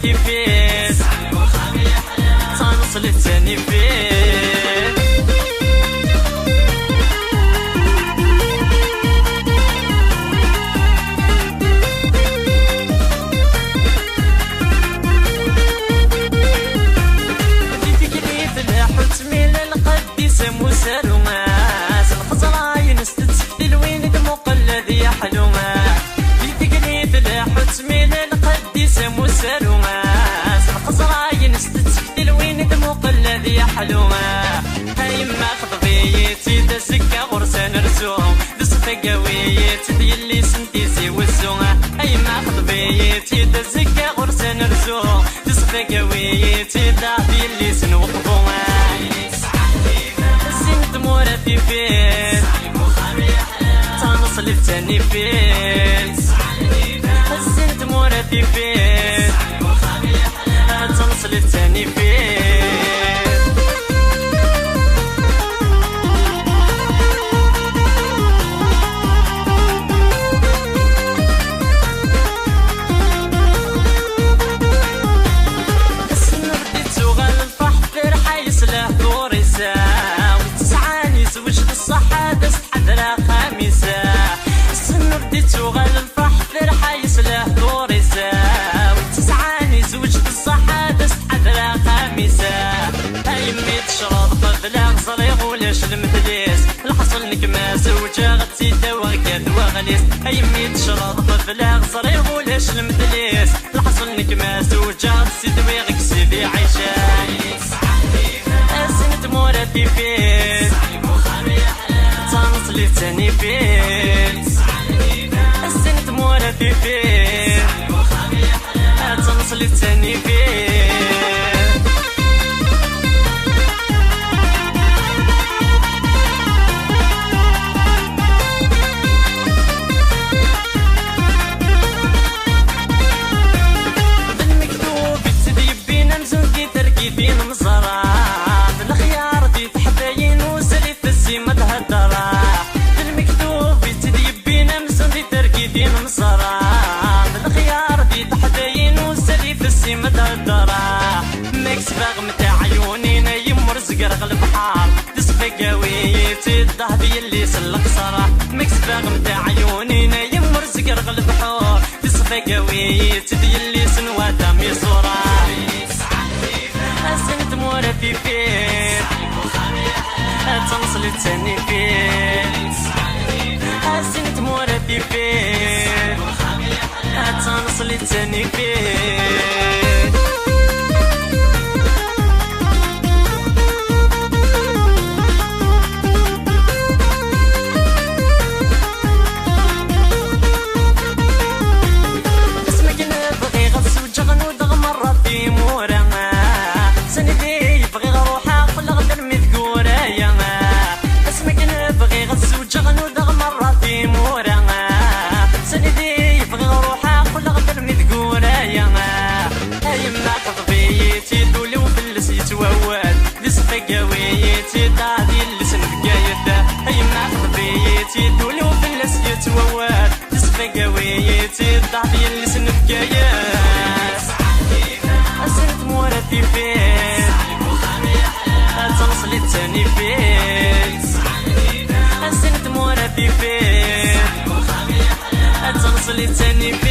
موراتي فيه تنصل الثاني فيه حلومة هاي ما خطبيتي دزكا غرسان رسوم دصفة قويتي ديالي سنتيسي والزومة هاي ما خطبيتي دزكا غرسان رسوم دصفة قويتي ديالي سنوقفوما سنت موراتي فيه تنصل الثاني فيه سنت موراتي فيه تنصل الثاني فيه تغل الفرح فرحة يسله دوريسة وتسعاني زوجة الصحة دست حذرة خامسة هاي ميت شرط قبل غصريغ ولاش المثليس الحصل نكما زوجة غتي دواكات وغليس هاي ميت شرط قبل غصريغ ولاش المثليس الحصل نكما زوجة غتي دواغك سيدي عيشة سنت موراتي فيه تنصلي الثاني فيه موراتي فيه تنصل الثاني فيه بالمكتوب تدي بينا مزوقي تركيبين مزرعة بالخيار دي تحباين وسلي في السيمة تهدرة بالمكتوب تدي بينا مزوقي تركيبين مزرعة بالخيار دي تحباين وسلي في السيمة تهدرة ميكس باغ متاع عيونينا يمر زقرق البحار دصفة قويتي الذهبي اللي سلق صرا ميكس باغ متاع عيونينا يمر زقرق البحار دصفة قويتي اللي سنواتا ميصورة سنت موراتي فيه تنصل الثاني فيه سنت موراتي فيه تنصل الثاني فيه قويتي دادي اللي سنبقايته هي معقد بيتي دولي وفلس يتواد تصفى قويتي دادي اللي سنبقايته سنت موراتي فيه تنصل الثاني فيه سنت موراتي فيه تنصل الثاني فيه